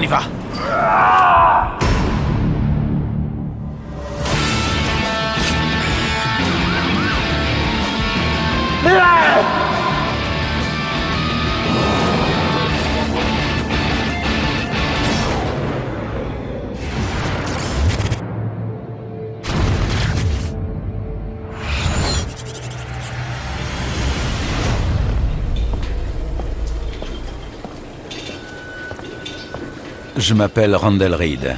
y va. Je m'appelle Randall Reed.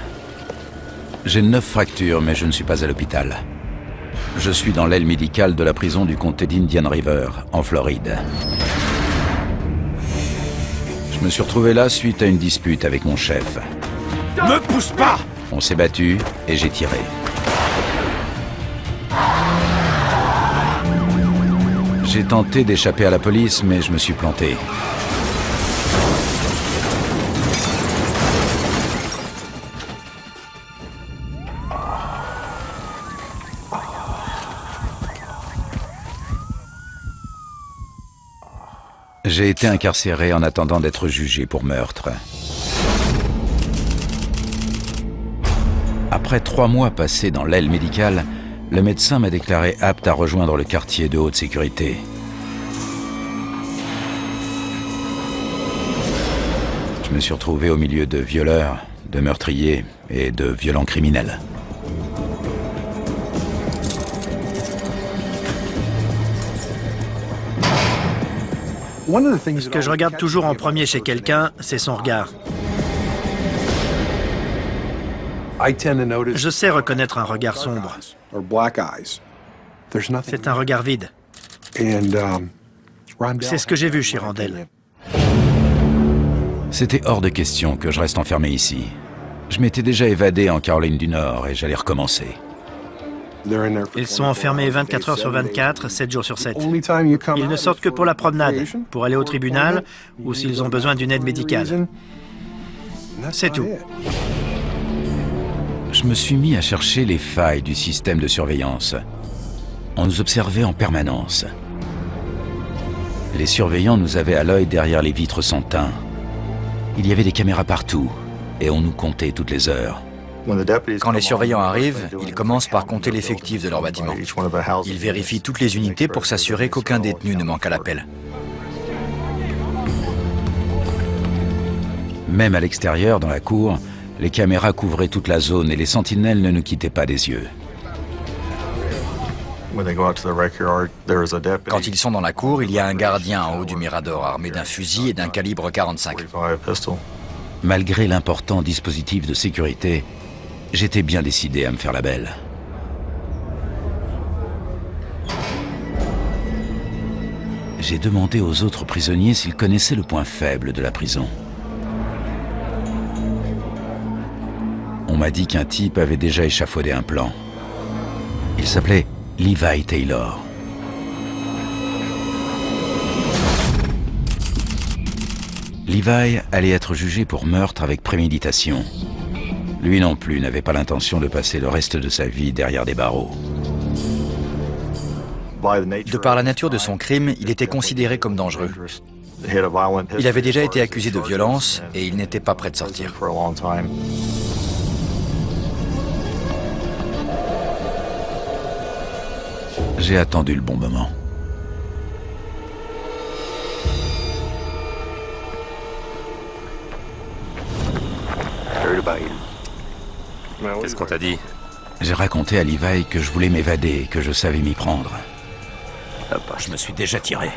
J'ai 9 fractures, mais je ne suis pas à l'hôpital. Je suis dans l'aile médicale de la prison du comté d'Indian River, en Floride. Je me suis retrouvé là suite à une dispute avec mon chef. Me pousse pas! On s'est battu et j'ai tiré. J'ai tenté d'échapper à la police, mais je me suis planté. J'ai été incarcéré en attendant d'être jugé pour meurtre. Après 3 mois passés dans l'aile médicale, le médecin m'a déclaré apte à rejoindre le quartier de haute sécurité. Je me suis retrouvé au milieu de violeurs, de meurtriers et de violents criminels. Ce que je regarde toujours en premier chez quelqu'un, c'est son regard. Je sais reconnaître un regard sombre. C'est un regard vide. C'est ce que j'ai vu chez Randall. C'était hors de question que je reste enfermé ici. Je m'étais déjà évadé en Caroline du Nord et j'allais recommencer. Ils sont enfermés 24 heures sur 24, 7 jours sur 7. Ils ne sortent que pour la promenade, pour aller au tribunal ou s'ils ont besoin d'une aide médicale. C'est tout. Je me suis mis à chercher les failles du système de surveillance. On nous observait en permanence. Les surveillants nous avaient à l'œil derrière les vitres sans teint. Il y avait des caméras partout et on nous comptait toutes les heures. Quand les surveillants arrivent, ils commencent par compter l'effectif de leur bâtiment. Ils vérifient toutes les unités pour s'assurer qu'aucun détenu ne manque à l'appel. Même à l'extérieur, dans la cour, les caméras couvraient toute la zone et les sentinelles ne nous quittaient pas des yeux. Quand ils sont dans la cour, il y a un gardien en haut du mirador armé d'un fusil et d'un calibre 45. Malgré l'important dispositif de sécurité, j'étais bien décidé à me faire la belle. J'ai demandé aux autres prisonniers s'ils connaissaient le point faible de la prison. On m'a dit qu'un type avait déjà échafaudé un plan. Il s'appelait Levi Taylor. Levi allait être jugé pour meurtre avec préméditation. Lui non plus n'avait pas l'intention de passer le reste de sa vie derrière des barreaux. De par la nature de son crime, il était considéré comme dangereux. Il avait déjà été accusé de violence et il n'était pas prêt de sortir. J'ai attendu le bon moment. Qu'est-ce qu'on t'a dit? J'ai raconté à Levi que je voulais m'évader et que je savais m'y prendre. Je me suis déjà tiré.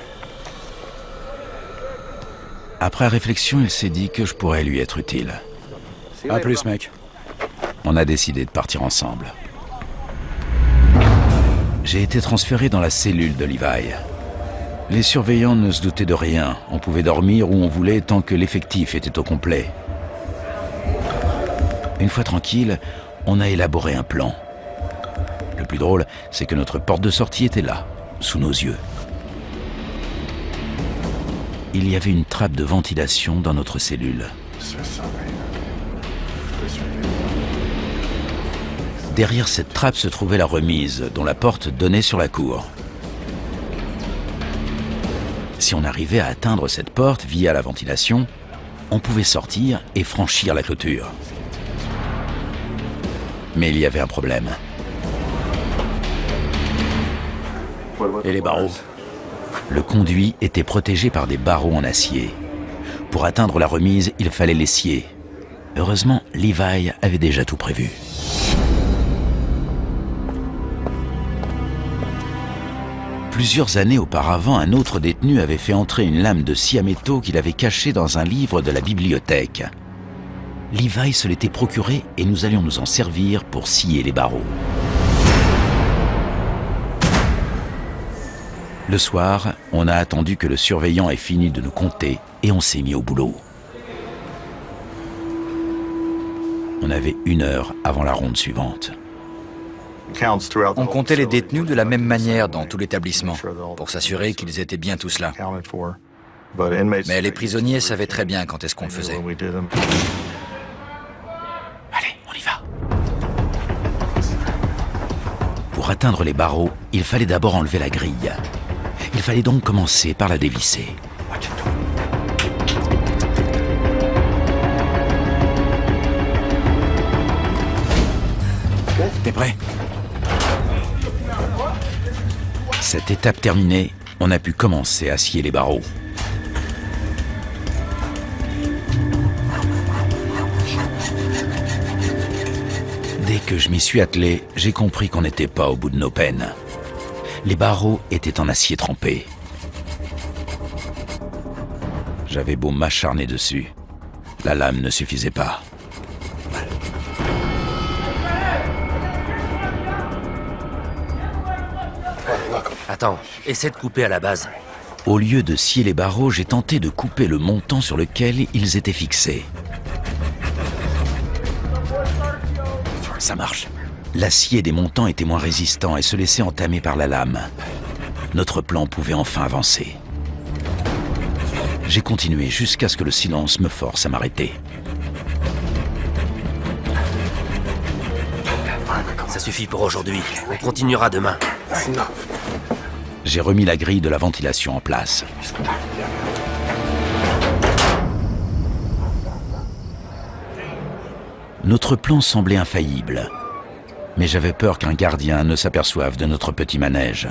Après réflexion, il s'est dit que je pourrais lui être utile. À plus, mec. On a décidé de partir ensemble. J'ai été transféré dans la cellule de Levi. Les surveillants ne se doutaient de rien. On pouvait dormir où on voulait tant que l'effectif était au complet. Une fois tranquille, on a élaboré un plan. Le plus drôle, c'est que notre porte de sortie était là, sous nos yeux. Il y avait une trappe de ventilation dans notre cellule. Derrière cette trappe se trouvait la remise, dont la porte donnait sur la cour. Si on arrivait à atteindre cette porte via la ventilation, on pouvait sortir et franchir la clôture. Mais il y avait un problème. Et les barreaux? Le conduit était protégé par des barreaux en acier. Pour atteindre la remise, il fallait les scier. Heureusement, Levi avait déjà tout prévu. Plusieurs années auparavant, un autre détenu avait fait entrer une lame de scie à métaux qu'il avait cachée dans un livre de la bibliothèque. Levi se l'était procuré et nous allions nous en servir pour scier les barreaux. Le soir, on a attendu que le surveillant ait fini de nous compter et on s'est mis au boulot. On avait 1 heure avant la ronde suivante. On comptait les détenus de la même manière dans tout l'établissement, pour s'assurer qu'ils étaient bien tous là. Mais les prisonniers savaient très bien quand est-ce qu'on le faisait. Allez, on y va. Pour atteindre les barreaux, il fallait d'abord enlever la grille. Il fallait donc commencer par la dévisser. T'es prêt? Cette étape terminée, on a pu commencer à scier les barreaux. Dès que je m'y suis attelé, j'ai compris qu'on n'était pas au bout de nos peines. Les barreaux étaient en acier trempé. J'avais beau m'acharner dessus, la lame ne suffisait pas. Attends, essaie de couper à la base. Au lieu de scier les barreaux, j'ai tenté de couper le montant sur lequel ils étaient fixés. Ça marche. L'acier des montants était moins résistant et se laissait entamer par la lame. Notre plan pouvait enfin avancer. J'ai continué jusqu'à ce que le silence me force à m'arrêter. Ça suffit pour aujourd'hui. On continuera demain. J'ai remis la grille de la ventilation en place. Notre plan semblait infaillible. Mais j'avais peur qu'un gardien ne s'aperçoive de notre petit manège.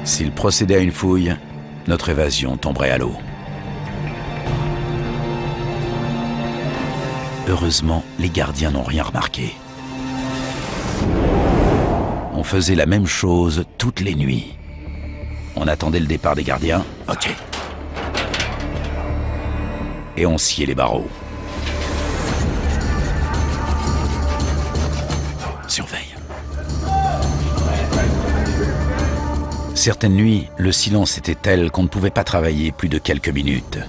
S'il procédait à une fouille, notre évasion tomberait à l'eau. Heureusement, les gardiens n'ont rien remarqué. On faisait la même chose toutes les nuits. On attendait le départ des gardiens. OK. Et on sciait les barreaux. Surveille. Certaines nuits, le silence était tel qu'on ne pouvait pas travailler plus de quelques minutes.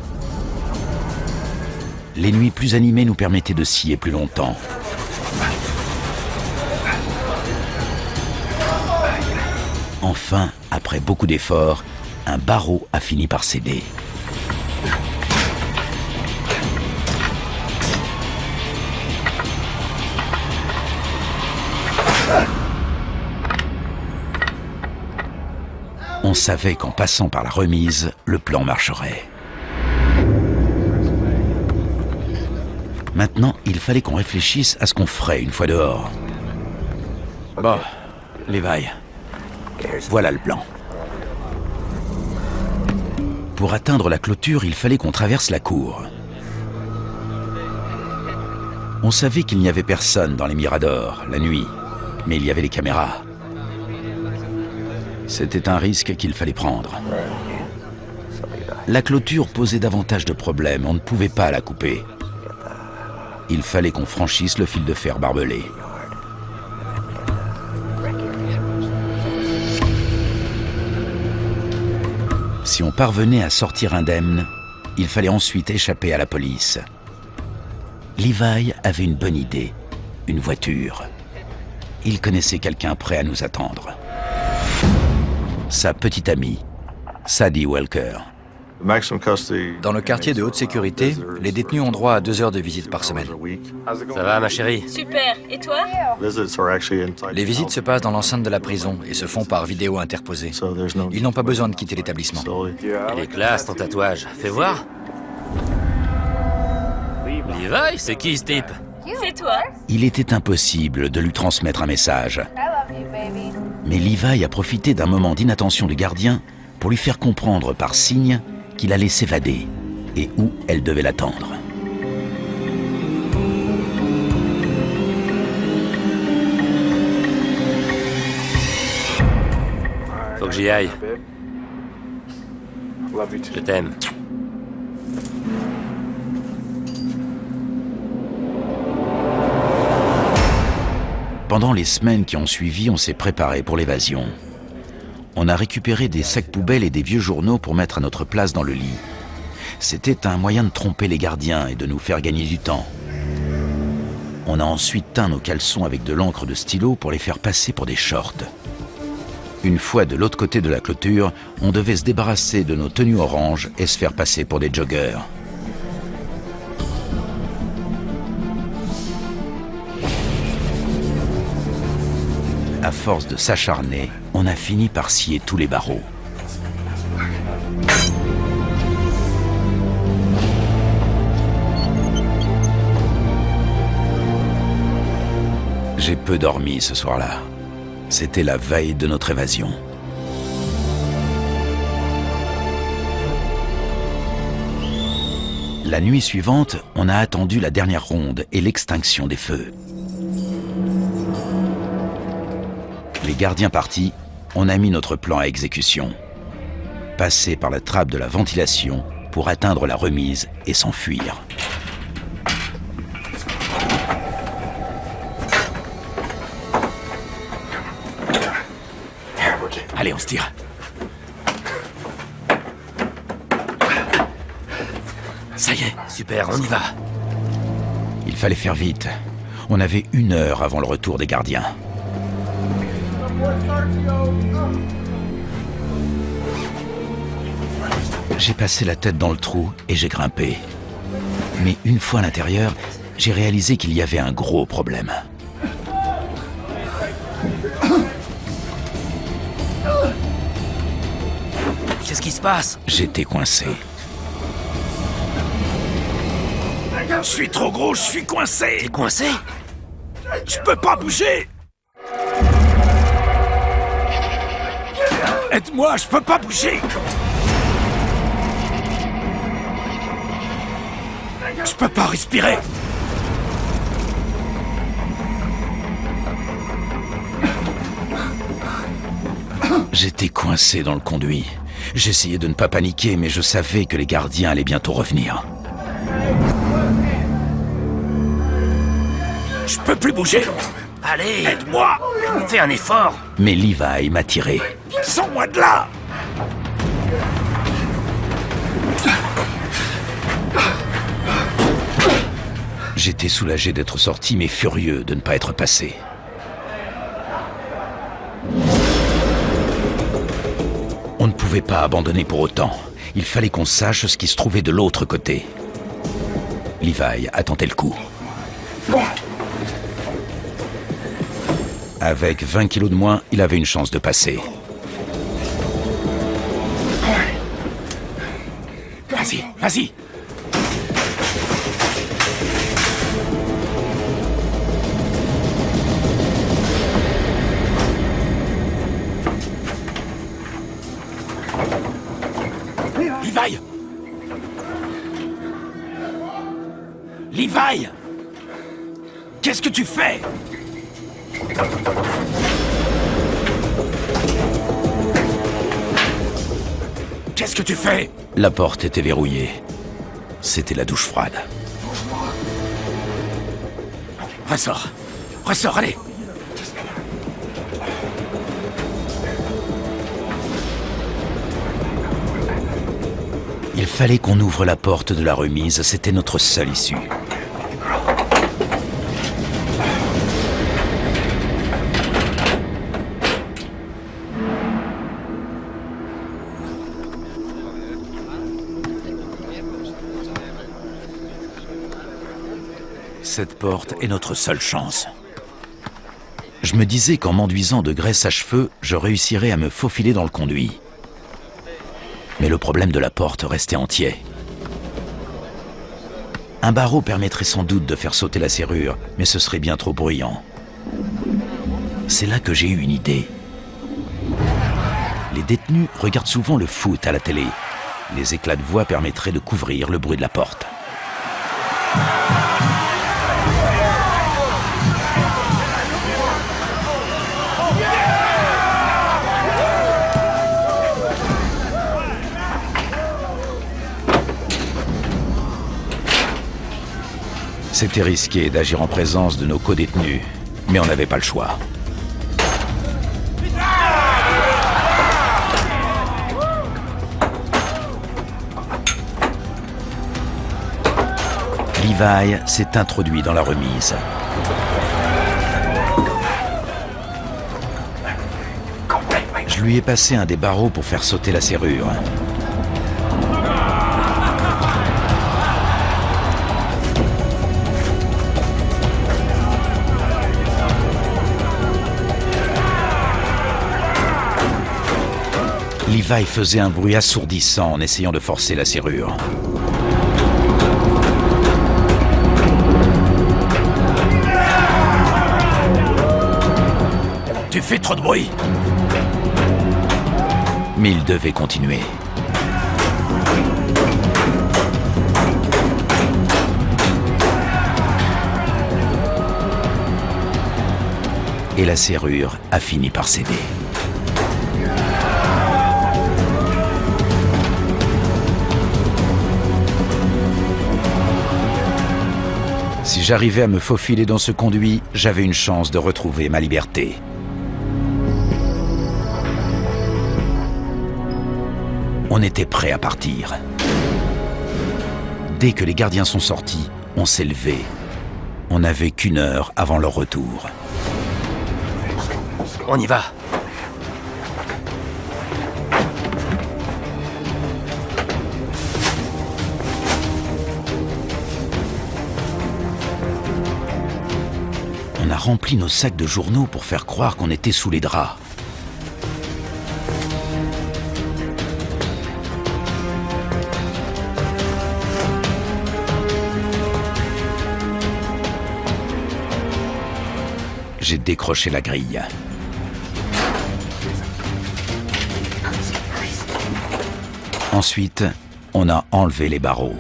Les nuits plus animées nous permettaient de scier plus longtemps. Enfin, après beaucoup d'efforts, un barreau a fini par céder. On savait qu'en passant par la remise, le plan marcherait. Maintenant, il fallait qu'on réfléchisse à ce qu'on ferait une fois dehors. Bon, Levi, voilà le plan. Pour atteindre la clôture, il fallait qu'on traverse la cour. On savait qu'il n'y avait personne dans les miradors, la nuit, mais il y avait les caméras. C'était un risque qu'il fallait prendre. La clôture posait davantage de problèmes, on ne pouvait pas la couper. Il fallait qu'on franchisse le fil de fer barbelé. Si on parvenait à sortir indemne, il fallait ensuite échapper à la police. Levi avait une bonne idée, une voiture. Il connaissait quelqu'un prêt à nous attendre. Sa petite amie, Sadie Welker. Dans le quartier de haute sécurité, les détenus ont droit à 2 heures de visite par semaine. Ça va, ma chérie? Super. Et toi? Les visites se passent dans l'enceinte de la prison et se font par vidéo interposée. Ils n'ont pas besoin de quitter l'établissement. Il est classe, ton tatouage. Fais voir. Levi, c'est qui ce type? C'est toi? Il était impossible de lui transmettre un message. Mais Levi a profité d'un moment d'inattention du gardien pour lui faire comprendre par signe qu'il allait s'évader et où elle devait l'attendre. Faut que j'y aille. Je t'aime. Pendant les semaines qui ont suivi, on s'est préparé pour l'évasion. On a récupéré des sacs poubelles et des vieux journaux pour mettre à notre place dans le lit. C'était un moyen de tromper les gardiens et de nous faire gagner du temps. On a ensuite teint nos caleçons avec de l'encre de stylo pour les faire passer pour des shorts. Une fois de l'autre côté de la clôture, on devait se débarrasser de nos tenues oranges et se faire passer pour des joggers. À force de s'acharner, on a fini par scier tous les barreaux. J'ai peu dormi ce soir-là. C'était la veille de notre évasion. La nuit suivante, on a attendu la dernière ronde et l'extinction des feux. Les gardiens partis, on a mis notre plan à exécution. Passer par la trappe de la ventilation pour atteindre la remise et s'enfuir. Allez, on se tire. Ça y est, super, on y va. Il fallait faire vite. On avait 1 heure avant le retour des gardiens. J'ai passé la tête dans le trou et j'ai grimpé. Mais une fois à l'intérieur, j'ai réalisé qu'il y avait un gros problème. Qu'est-ce qui se passe? J'étais coincé. Je suis trop gros, je suis coincé. T'es coincé? Je peux pas bouger. Aide-moi, je peux pas bouger. Je peux pas respirer. J'étais coincé dans le conduit. J'essayais de ne pas paniquer, mais je savais que les gardiens allaient bientôt revenir. Je peux plus bouger. Allez, Aide-moi. fais un effort. Mais Levi m'a tiré. Sors-moi de là. J'étais soulagé d'être sorti, mais furieux de ne pas être passé. On ne pouvait pas abandonner pour autant. Il fallait qu'on sache ce qui se trouvait de l'autre côté. Levi a tenté le coup. Avec 20 kilos de moins, il avait une chance de passer. Vas-y, vas-y. Levi! Levi! Qu'est-ce que tu fais? Qu'est-ce que tu fais? La porte était verrouillée. C'était la douche froide. Ressors. Ressors, allez. Il fallait qu'on ouvre la porte de la remise, c'était notre seule issue. Cette porte est notre seule chance. Je me disais qu'en m'enduisant de graisse à cheveux, je réussirais à me faufiler dans le conduit. Mais le problème de la porte restait entier. Un barreau permettrait sans doute de faire sauter la serrure, mais ce serait bien trop bruyant. C'est là que j'ai eu une idée. Les détenus regardent souvent le foot à la télé. Les éclats de voix permettraient de couvrir le bruit de la porte. C'était risqué d'agir en présence de nos co-détenus, mais on n'avait pas le choix. Levi s'est introduit dans la remise. Je lui ai passé un des barreaux pour faire sauter la serrure. Levi faisait un bruit assourdissant en essayant de forcer la serrure. Tu fais trop de bruit! Mais il devait continuer. Et la serrure a fini par céder. Si j'arrivais à me faufiler dans ce conduit, j'avais une chance de retrouver ma liberté. On était prêt à partir. Dès que les gardiens sont sortis, on s'est levé. On n'avait qu'une heure avant leur retour. On y va. On a rempli nos sacs de journaux pour faire croire qu'on était sous les draps. J'ai décroché la grille. Ensuite, on a enlevé les barreaux.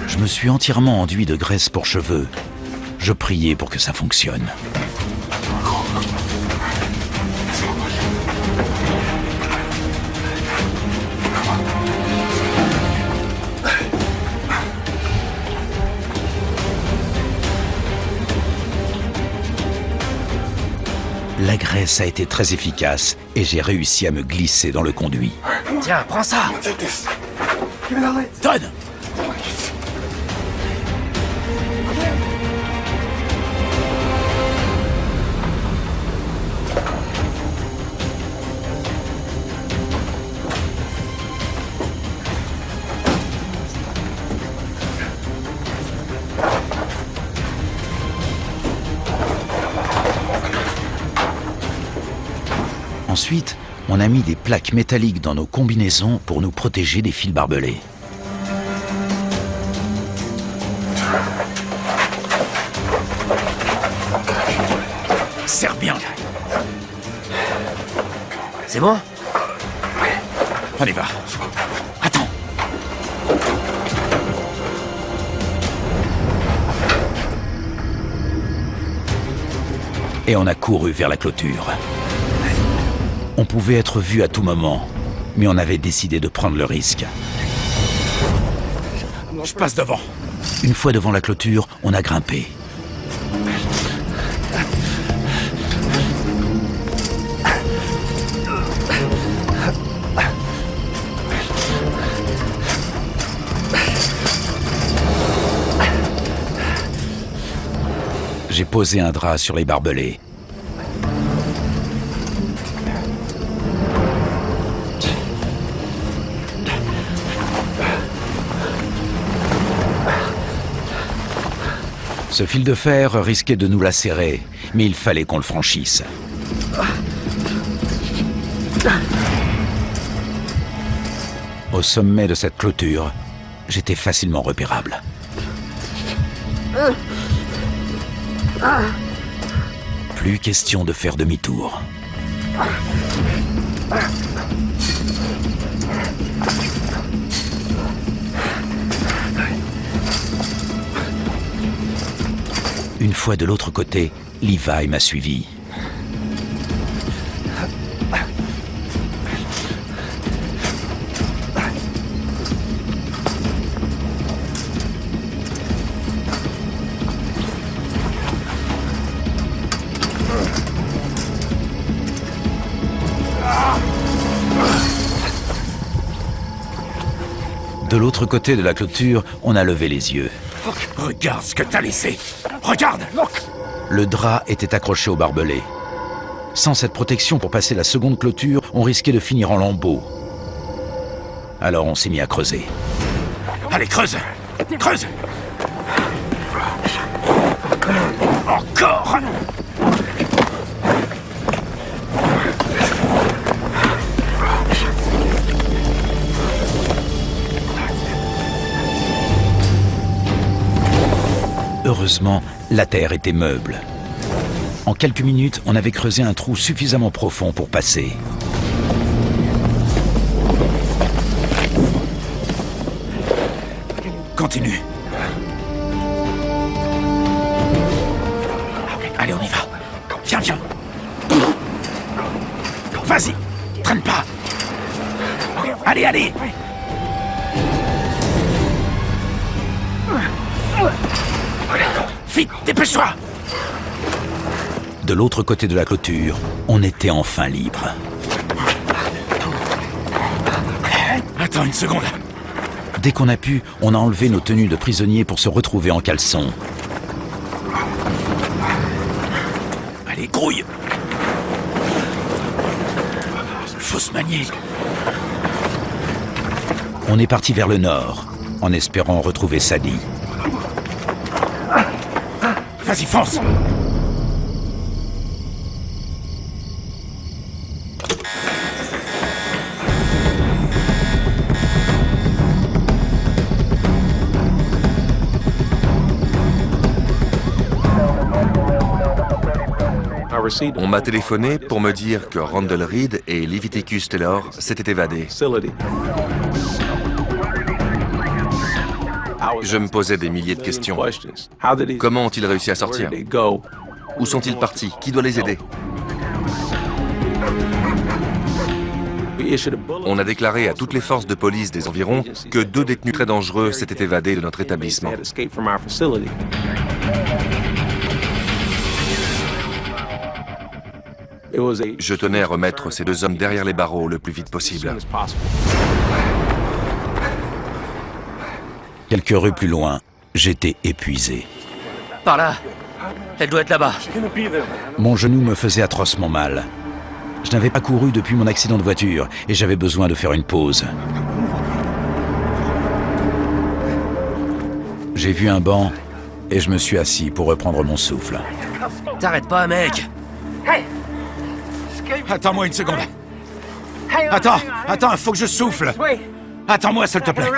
Je me suis entièrement enduit de graisse pour cheveux. Je priais pour que ça fonctionne. La graisse a été très efficace et j'ai réussi à me glisser dans le conduit. Tiens, prends ça! Donne! Ensuite, on a mis des plaques métalliques dans nos combinaisons pour nous protéger des fils barbelés. Serre bien. C'est bon? On y va. Attends. Et on a couru vers la clôture. On pouvait être vu à tout moment, mais on avait décidé de prendre le risque. Je passe devant. Une fois devant la clôture, on a grimpé. J'ai posé un drap sur les barbelés. Ce fil de fer risquait de nous lacérer, mais il fallait qu'on le franchisse. Au sommet de cette clôture, j'étais facilement repérable. Plus question de faire demi-tour. Une fois de l'autre côté, Levi m'a suivi. De l'autre côté de la clôture, on a levé les yeux. Regarde ce que t'as laissé. Regarde. Le drap était accroché au barbelé. Sans cette protection pour passer la seconde clôture, on risquait de finir en lambeaux. Alors on s'est mis à creuser. Allez, creuse. Creuse. Encore. Heureusement, la terre était meuble. En quelques minutes, on avait creusé un trou suffisamment profond pour passer. Continue. Allez, on y va. Viens, viens. Vas-y, traîne pas. Allez, allez. Vite, dépêche-toi! De l'autre côté de la clôture, on était enfin libre. Attends une seconde. Dès qu'on a pu, on a enlevé nos tenues de prisonniers pour se retrouver en caleçon. Allez, grouille! Faut se manier. On est parti vers le nord, en espérant retrouver Sadie. Vas-y, fonce! On m'a téléphoné pour me dire que Randall Reed et Leviticus Taylor s'étaient évadés. Je me posais des milliers de questions. Comment ont-ils réussi à sortir? Où sont-ils partis? Qui doit les aider? On a déclaré à toutes les forces de police des environs que 2 détenus très dangereux s'étaient évadés de notre établissement. Je tenais à remettre ces 2 hommes derrière les barreaux le plus vite possible. Quelques rues plus loin, j'étais épuisé. Par là. Elle doit être là-bas. Mon genou me faisait atrocement mal. Je n'avais pas couru depuis mon accident de voiture et j'avais besoin de faire une pause. J'ai vu un banc et je me suis assis pour reprendre mon souffle. T'arrêtes pas, mec. Attends-moi une seconde. Attends, faut que je souffle. Attends-moi, s'il te plaît.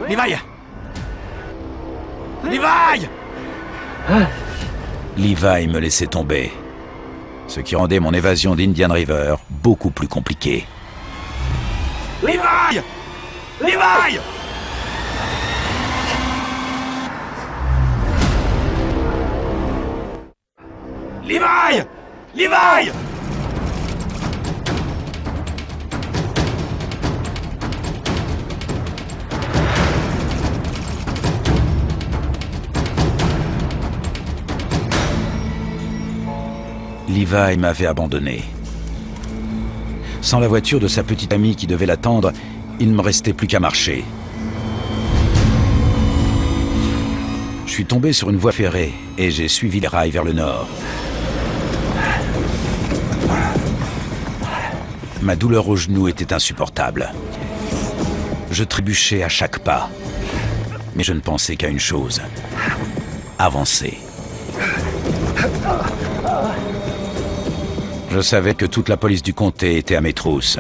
Levi! Levi! Levi me laissait tomber, ce qui rendait mon évasion d'Indian River beaucoup plus compliquée. Levi! Levi! Levi! Levi! Levi m'avait abandonné. Sans la voiture de sa petite amie qui devait l'attendre, il ne me restait plus qu'à marcher. Je suis tombé sur une voie ferrée et j'ai suivi les rails vers le nord. Ma douleur au genou était insupportable. Je trébuchais à chaque pas. Mais je ne pensais qu'à une chose. Avancer. Je savais que toute la police du comté était à mes trousses.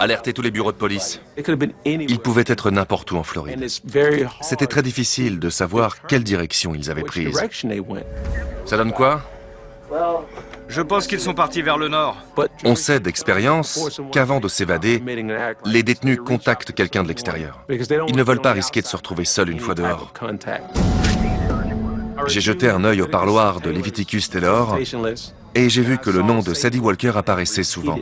Alerter tous les bureaux de police. Ils pouvaient être n'importe où en Floride. C'était très difficile de savoir quelle direction ils avaient prise. Ça donne quoi? Je pense qu'ils sont partis vers le nord. On sait d'expérience qu'avant de s'évader, les détenus contactent quelqu'un de l'extérieur. Ils ne veulent pas risquer de se retrouver seuls une fois dehors. J'ai jeté un œil au parloir de Leviticus Taylor et j'ai vu que le nom de Sadie Walker apparaissait souvent.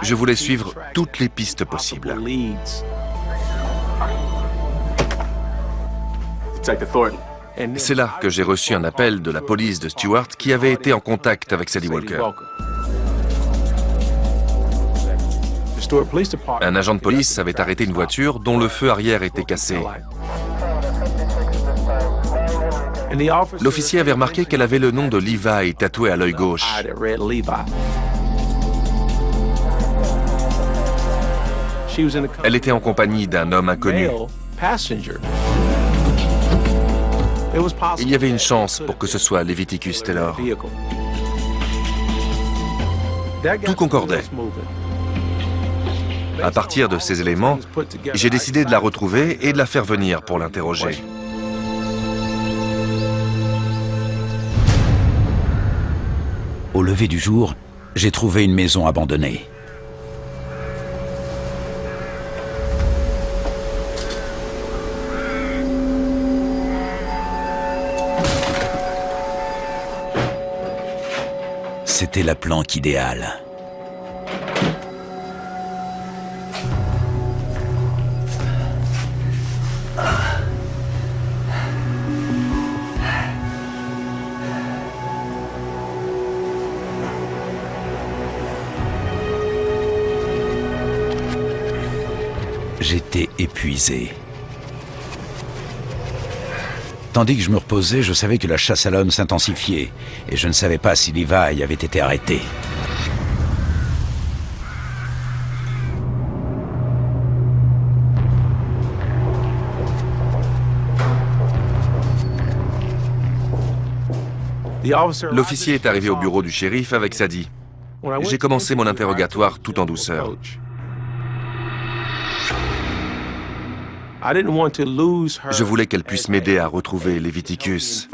Je voulais suivre toutes les pistes possibles. C'est là que j'ai reçu un appel de la police de Stewart qui avait été en contact avec Sadie Walker. Un agent de police avait arrêté une voiture dont le feu arrière était cassé. L'officier avait remarqué qu'elle avait le nom de Levi tatoué à l'œil gauche. Elle était en compagnie d'un homme inconnu. Il y avait une chance pour que ce soit Leviticus Taylor. Tout concordait. À partir de ces éléments, j'ai décidé de la retrouver et de la faire venir pour l'interroger. Au lever du jour, j'ai trouvé une maison abandonnée. C'était la planque idéale. J'étais épuisé. Tandis que je me reposais, je savais que la chasse à l'homme s'intensifiait, et je ne savais pas si Levi avait été arrêté. L'officier est arrivé au bureau du shérif avec Sadie. J'ai commencé mon interrogatoire tout en douceur. Je voulais qu'elle puisse m'aider à retrouver Leviticus.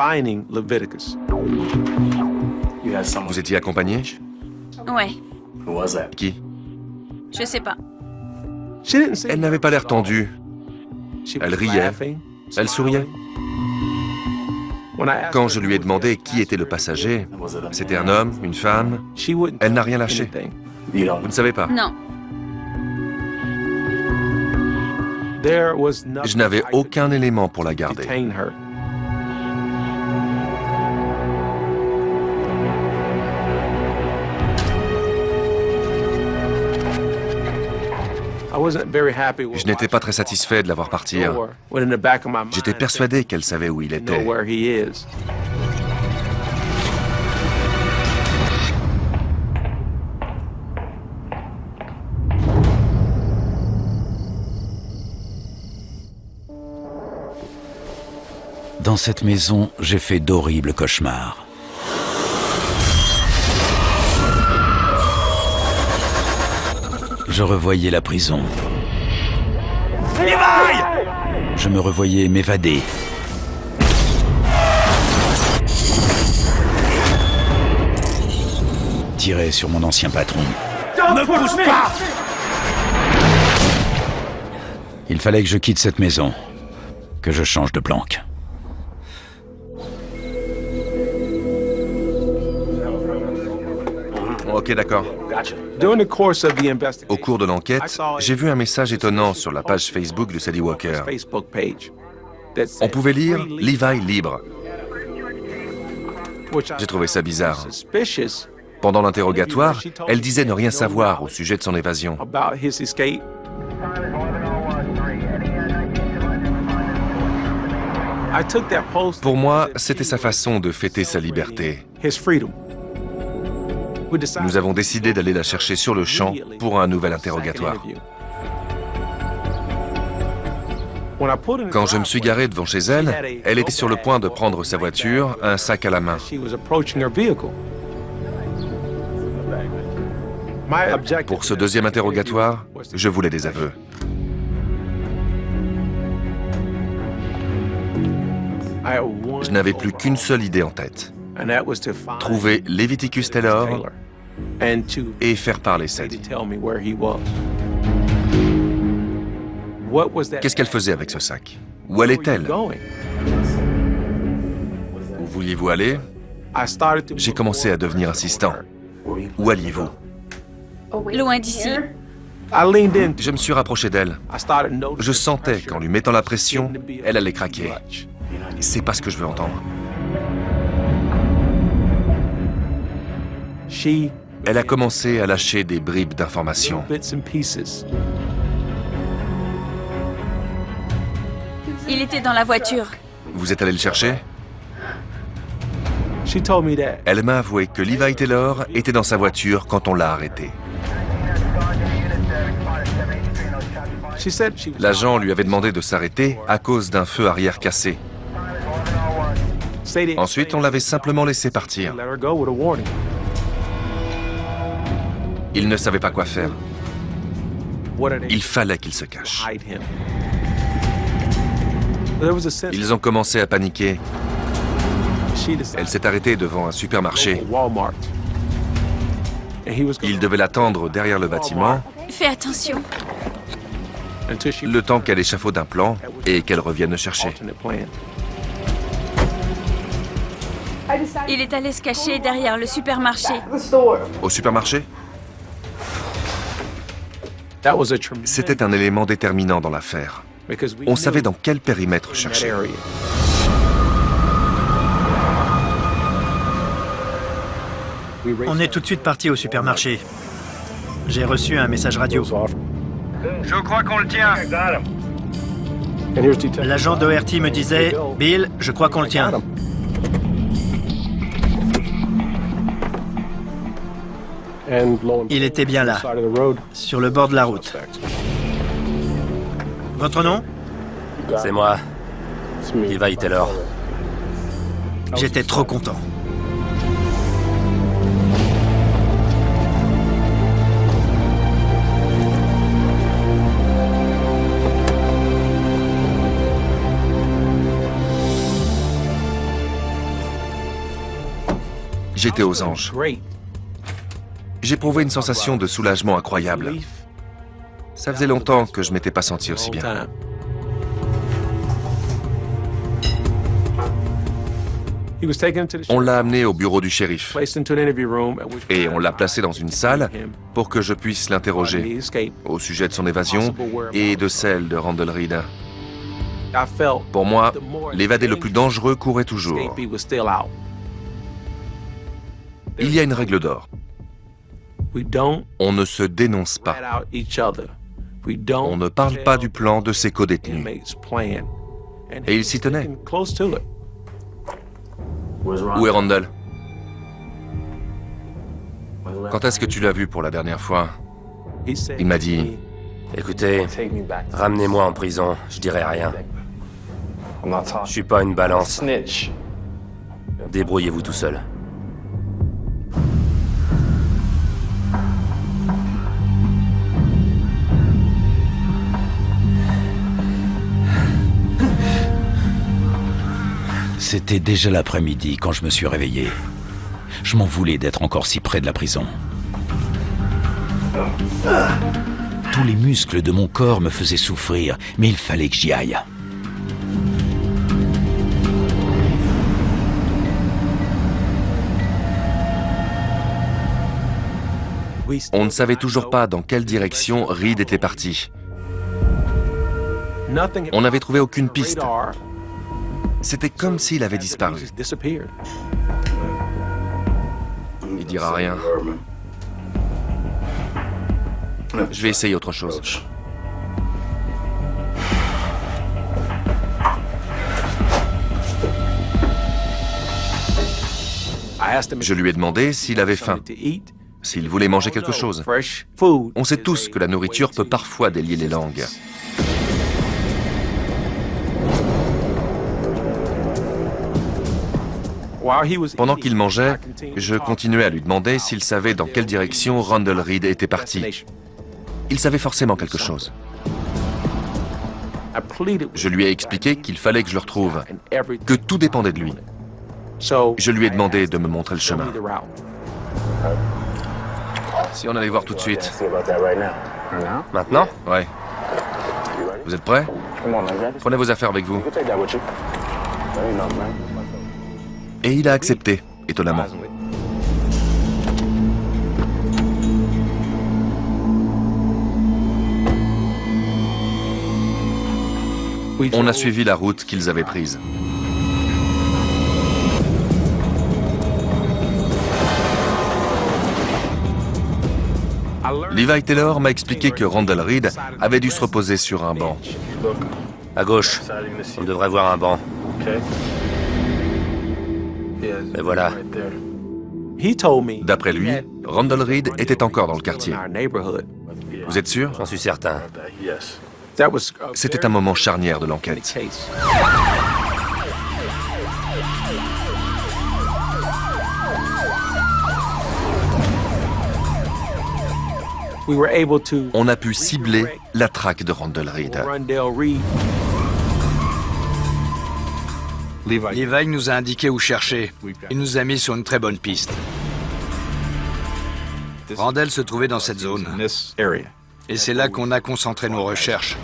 Vous étiez accompagné? Ouais, Qui? je sais pas. Elle n'avait pas l'air tendue. Elle riait. Elle souriait. Quand je lui ai demandé qui était le passager, c'était un homme, une femme, elle n'a rien lâché. Vous ne savez pas? Non. Je n'avais aucun élément pour la garder. Je n'étais pas très satisfait de la voir partir. J'étais persuadé qu'elle savait où il était. Dans cette maison, j'ai fait d'horribles cauchemars. Je revoyais la prison. Levi! Je me revoyais m'évader. Tirer sur mon ancien patron. Ne pousse pas! Il fallait que je quitte cette maison, que je change de planque. Ok, d'accord. Au cours de l'enquête, j'ai vu un message étonnant sur la page Facebook de Sadie Walker. On pouvait lire « Levi libre ». J'ai trouvé ça bizarre. Pendant l'interrogatoire, elle disait ne rien savoir au sujet de son évasion. Pour moi, c'était sa façon de fêter sa liberté. Nous avons décidé d'aller la chercher sur le champ pour un nouvel interrogatoire. Quand je me suis garé devant chez elle, elle était sur le point de prendre sa voiture, un sac à la main. Pour ce deuxième interrogatoire, je voulais des aveux. Je n'avais plus qu'une seule idée en tête. Trouver Leviticus Taylor et faire parler Sadie. Qu'est-ce qu'elle faisait avec ce sac? Où allait-elle? Où vouliez-vous aller? J'ai commencé à devenir insistant. Où alliez-vous? Loin d'ici. Je me suis rapproché d'elle. Je sentais qu'en lui mettant la pression, elle allait craquer. C'est pas ce que je veux entendre. Elle a commencé à lâcher des bribes d'informations. Il était dans la voiture. Vous êtes allé le chercher? Elle m'a avoué que Levi Taylor était dans sa voiture quand on l'a arrêté. L'agent lui avait demandé de s'arrêter à cause d'un feu arrière cassé. Ensuite, on l'avait simplement laissé partir. Il ne savait pas quoi faire. Il fallait qu'il se cache. Ils ont commencé à paniquer. Elle s'est arrêtée devant un supermarché. Il devait l'attendre derrière le bâtiment. Fais attention. Le temps qu'elle échafaude un plan et qu'elle revienne le chercher. Il est allé se cacher derrière le supermarché. Au supermarché? C'était un élément déterminant dans l'affaire. On savait dans quel périmètre chercher. On est tout de suite parti au supermarché. J'ai reçu un message radio. Je crois qu'on le tient. L'agent d'ORT me disait « Bill, je crois qu'on le tient ». Il était bien là, sur le bord de la route. Votre nom? C'est moi. Levi Taylor. J'étais trop content. J'étais aux anges. J'éprouvais une sensation de soulagement incroyable. Ça faisait longtemps que je m'étais pas senti aussi bien. On l'a amené au bureau du shérif et on l'a placé dans une salle pour que je puisse l'interroger au sujet de son évasion et de celle de Randall Reed. Pour moi, l'évadé le plus dangereux courait toujours. Il y a une règle d'or. On ne se dénonce pas. On ne parle pas du plan de ses codétenus. Et il s'y tenait. Où est Randall? Quand est-ce que tu l'as vu pour la dernière fois? Il m'a dit... Écoutez, ramenez-moi en prison, je dirai rien. Je suis pas une balance. Débrouillez-vous tout seul. C'était déjà l'après-midi quand je me suis réveillé. Je m'en voulais d'être encore si près de la prison. Tous les muscles de mon corps me faisaient souffrir, mais il fallait que j'y aille. On ne savait toujours pas dans quelle direction Reed était parti. On n'avait trouvé aucune piste. C'était comme s'il avait disparu. dira rien. Je vais essayer autre chose. Je lui ai demandé s'il avait faim, s'il voulait manger quelque chose. On sait tous que la nourriture peut parfois délier les langues. Pendant qu'il mangeait, je continuais à lui demander s'il savait dans quelle direction Randall Reed était parti. Il savait forcément quelque chose. Je lui ai expliqué qu'il fallait que je le retrouve, que tout dépendait de lui. Je lui ai demandé de me montrer le chemin. Si on allait voir tout de suite. Maintenant? Ouais. Vous êtes prêts? Prenez vos affaires avec vous. Et il a accepté, étonnamment. On a suivi la route qu'ils avaient prise. Levi Taylor m'a expliqué que Randall Reed avait dû se reposer sur un banc. À gauche, on devrait voir un banc. Et voilà. D'après lui, Randall Reed était encore dans le quartier. Vous êtes sûr? J'en suis certain. C'était un moment charnière de l'enquête. On a pu cibler la traque de Randall Reed. Levi nous a indiqué où chercher. Il nous a mis sur une très bonne piste. Randall se trouvait dans cette zone. Et c'est là qu'on a concentré nos recherches.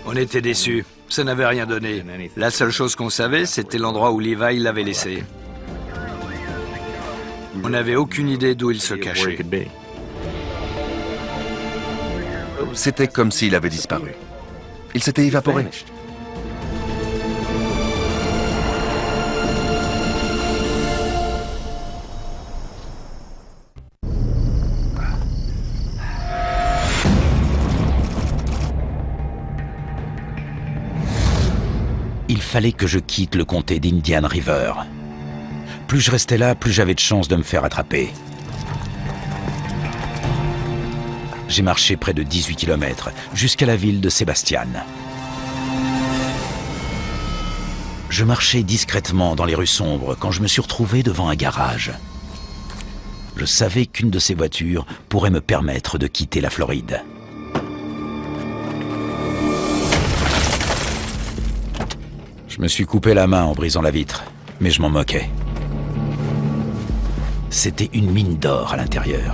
On était déçus. Ça n'avait rien donné. La seule chose qu'on savait, c'était l'endroit où Levi l'avait laissé. On n'avait aucune idée d'où il se cachait. C'était comme s'il avait disparu. Il s'était évaporé. Il fallait que je quitte le comté d'Indian River. Plus je restais là, plus j'avais de chances de me faire attraper. J'ai marché près de 18 km jusqu'à la ville de Sebastian. Je marchais discrètement dans les rues sombres quand je me suis retrouvé devant un garage. Je savais qu'une de ces voitures pourrait me permettre de quitter la Floride. Je me suis coupé la main en brisant la vitre, mais je m'en moquais. C'était une mine d'or à l'intérieur.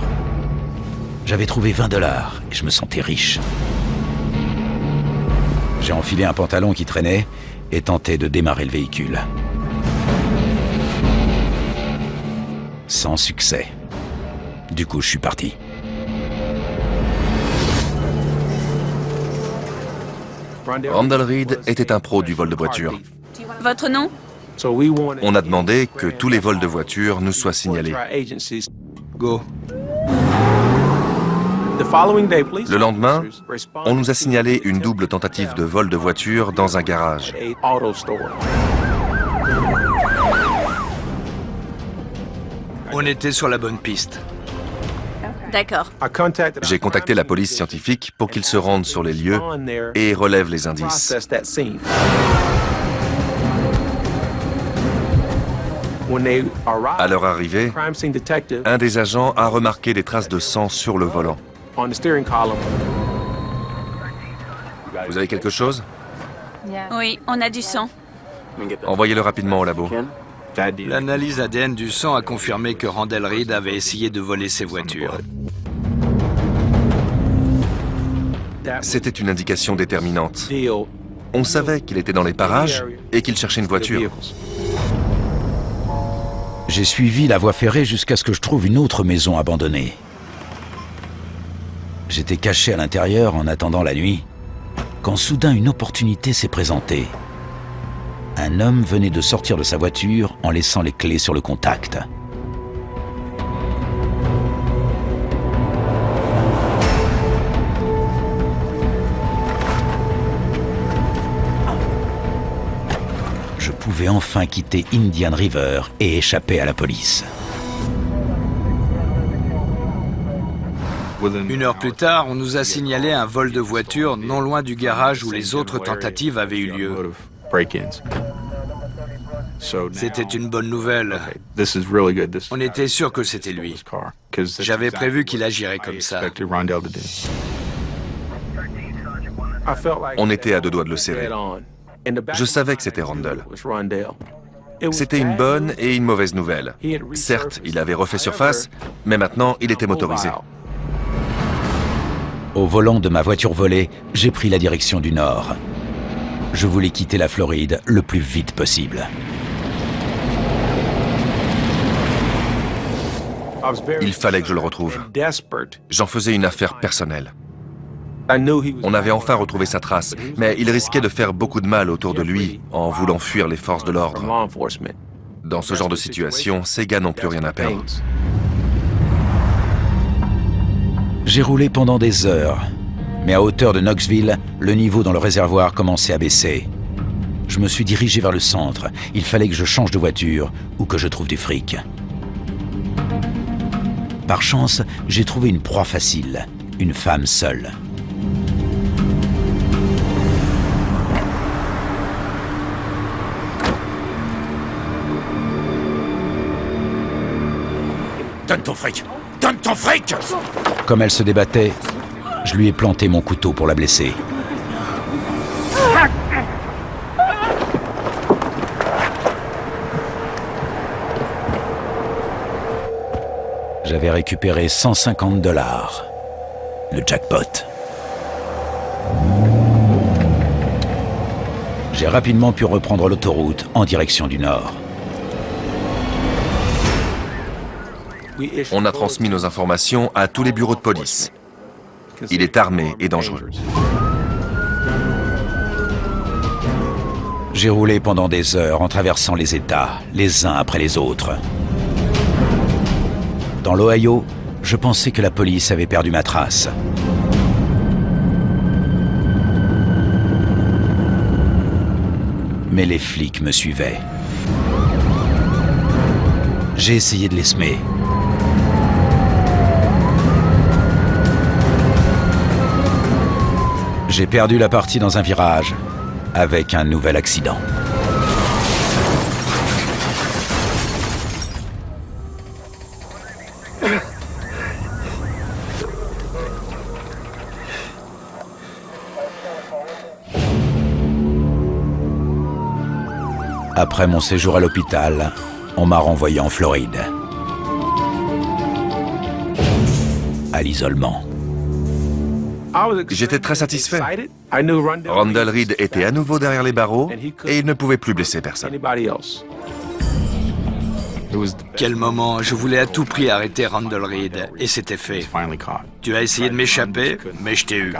J'avais trouvé 20 $ et je me sentais riche. J'ai enfilé un pantalon qui traînait et tenté de démarrer le véhicule. Sans succès. Du coup, je suis parti. Randall Reed était un pro du vol de voiture. Votre nom? On a demandé que tous les vols de voitures nous soient signalés. Go. Le lendemain, on nous a signalé une double tentative de vol de voiture dans un garage. On était sur la bonne piste. D'accord. J'ai contacté la police scientifique pour qu'ils se rendent sur les lieux et relèvent les indices. À leur arrivée, un des agents a remarqué des traces de sang sur le volant. Vous avez quelque chose? Oui, on a du sang. Envoyez-le rapidement au labo. L'analyse ADN du sang a confirmé que Randall Reed avait essayé de voler ses voitures. C'était une indication déterminante. On savait qu'il était dans les parages et qu'il cherchait une voiture. J'ai suivi la voie ferrée jusqu'à ce que je trouve une autre maison abandonnée. J'étais caché à l'intérieur en attendant la nuit, quand soudain une opportunité s'est présentée. Un homme venait de sortir de sa voiture en laissant les clés sur le contact. Je pouvais enfin quitter Indian River et échapper à la police. Une heure plus tard, on nous a signalé un vol de voiture non loin du garage où les autres tentatives avaient eu lieu. C'était une bonne nouvelle. On était sûr que c'était lui. J'avais prévu qu'il agirait comme ça. On était à deux doigts de le serrer. Je savais que c'était Randall. C'était une bonne et une mauvaise nouvelle. Certes, il avait refait surface, mais maintenant, il était motorisé. Au volant de ma voiture volée, j'ai pris la direction du nord. Je voulais quitter la Floride le plus vite possible. Il fallait que je le retrouve. J'en faisais une affaire personnelle. On avait enfin retrouvé sa trace, mais il risquait de faire beaucoup de mal autour de lui en voulant fuir les forces de l'ordre. Dans ce genre de situation, ces gars n'ont plus rien à perdre. J'ai roulé pendant des heures, mais à hauteur de Knoxville, le niveau dans le réservoir commençait à baisser. Je me suis dirigé vers le centre. Il fallait que je change de voiture ou que je trouve du fric. Par chance, j'ai trouvé une proie facile, une femme seule. Donne ton fric! Donne ton fric! Comme elle se débattait, je lui ai planté mon couteau pour la blesser. J'avais récupéré 150 $. Le jackpot. J'ai rapidement pu reprendre l'autoroute en direction du nord. On a transmis nos informations à tous les bureaux de police. Il est armé et dangereux. J'ai roulé pendant des heures en traversant les États, les uns après les autres. Dans l'Ohio, je pensais que la police avait perdu ma trace. Mais les flics me suivaient. J'ai essayé de les semer. J'ai perdu la partie dans un virage, avec un nouvel accident. Après mon séjour à l'hôpital, on m'a renvoyé en Floride. À l'isolement. J'étais très satisfait. Randall Reed était à nouveau derrière les barreaux et il ne pouvait plus blesser personne. Quel moment! Je voulais à tout prix arrêter Randall Reed, et c'était fait. Tu as essayé de m'échapper, mais je t'ai eu.